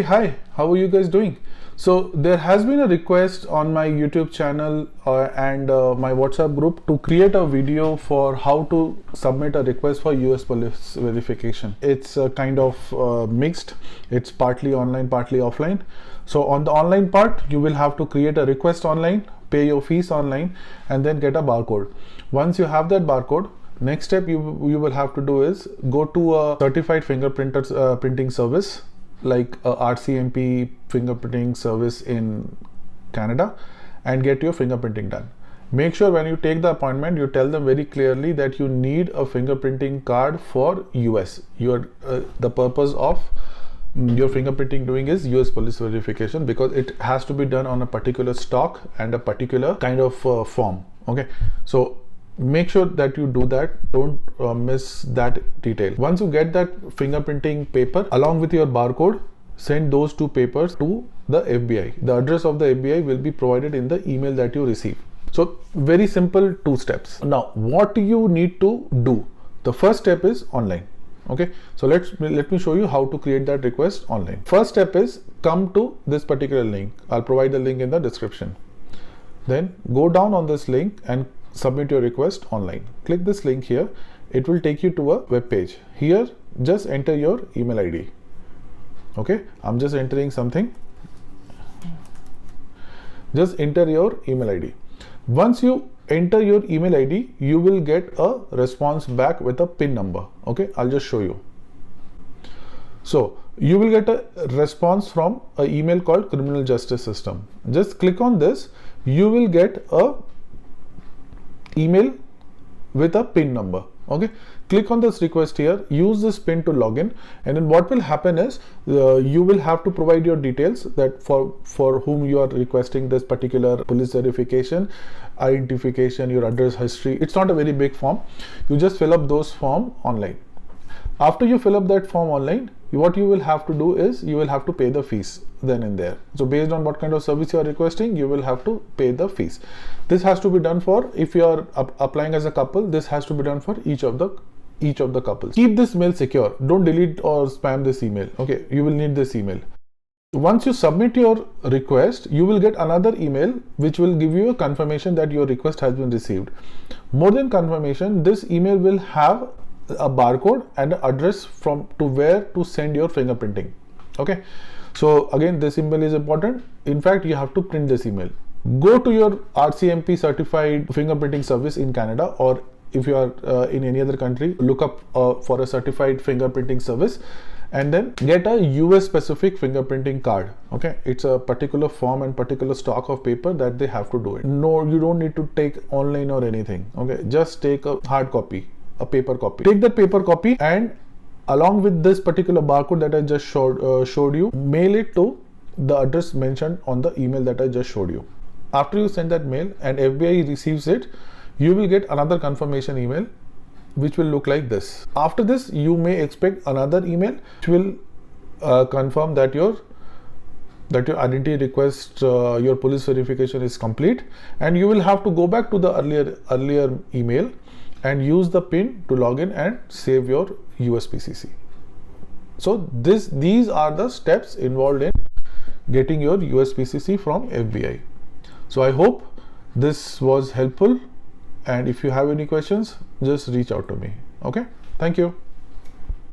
Hi, how are you guys doing? So there has been a request on my YouTube channel and my WhatsApp group to create a video for how to submit a request for US police verification. It's kind of mixed. It's partly online, partly offline. So on the online part, you will have to create a request online, pay your fees online, and then get a barcode. Once you have that barcode, next step you will have to do is go to a certified fingerprinter printing service like a Ircc fingerprinting service in Canada and get your fingerprinting done. Make sure when you take the appointment, you tell them very clearly that you need a fingerprinting card for US. The purpose of your fingerprinting doing is US police verification because it has to be done on a particular stock and a particular kind of form. Okay, so make sure that you do that. Don't miss that detail. Once you get that fingerprinting paper along with your barcode, send those two papers to the FBI. The address of the FBI will be provided in the email that you receive. So very simple 2 steps. Now what you need to do? The first step is online. Okay, so let me show you how to create that request online. First step is come to this particular link. I'll provide the link in the description. Then go down on this link and submit your request online. Click this link here. It will take you to a web page. Here just enter your email ID. Okay, I'm just entering something. Just enter your email ID. Once you enter your email ID, you will get a response back with a PIN number. Okay, I'll just show you. So you will get a response from an email called Criminal Justice System. Just click on this. You will get a email with a PIN number. Okay, click on this request here, use this PIN to log in, and then what will happen is you will have to provide your details that for whom you are requesting this particular police verification, identification, your address history. It's not a very big form. You just fill up those form online. After you fill up that form online, what you will have to do is you will have to pay the fees then and there. So based on what kind of service you are requesting, you will have to pay the fees. This has to be done for, if you are applying as a couple, this has to be done for each of the couples. Keep this mail secure. Don't delete or spam this email. Okay, you will need this email. Once you submit your request, you will get another email which will give you a confirmation that your request has been received. More than confirmation, this email will have a barcode and an address to where to send your fingerprinting. Okay, so again, this email is important. In fact, you have to print this email. Go to your Ircc certified fingerprinting service in Canada, or if you are in any other country, look up for a certified fingerprinting service and then get a US specific fingerprinting card. Okay, it's a particular form and particular stock of paper that they have to do it. No, you don't need to take online or anything. Okay, just take a hard copy, a paper copy. Take that paper copy and along with this particular barcode that I just showed you, mail it to the address mentioned on the email that I just showed you. After you send that mail and FBI receives it, you will get another confirmation email which will look like this. After this, you may expect another email which will confirm that your identity request, your police verification is complete, and you will have to go back to the earlier email and use the PIN to log in and save your US PCC. So these are the steps involved in getting your US PCC from FBI. So I hope this was helpful, and if you have any questions, just reach out to me. Okay, thank you.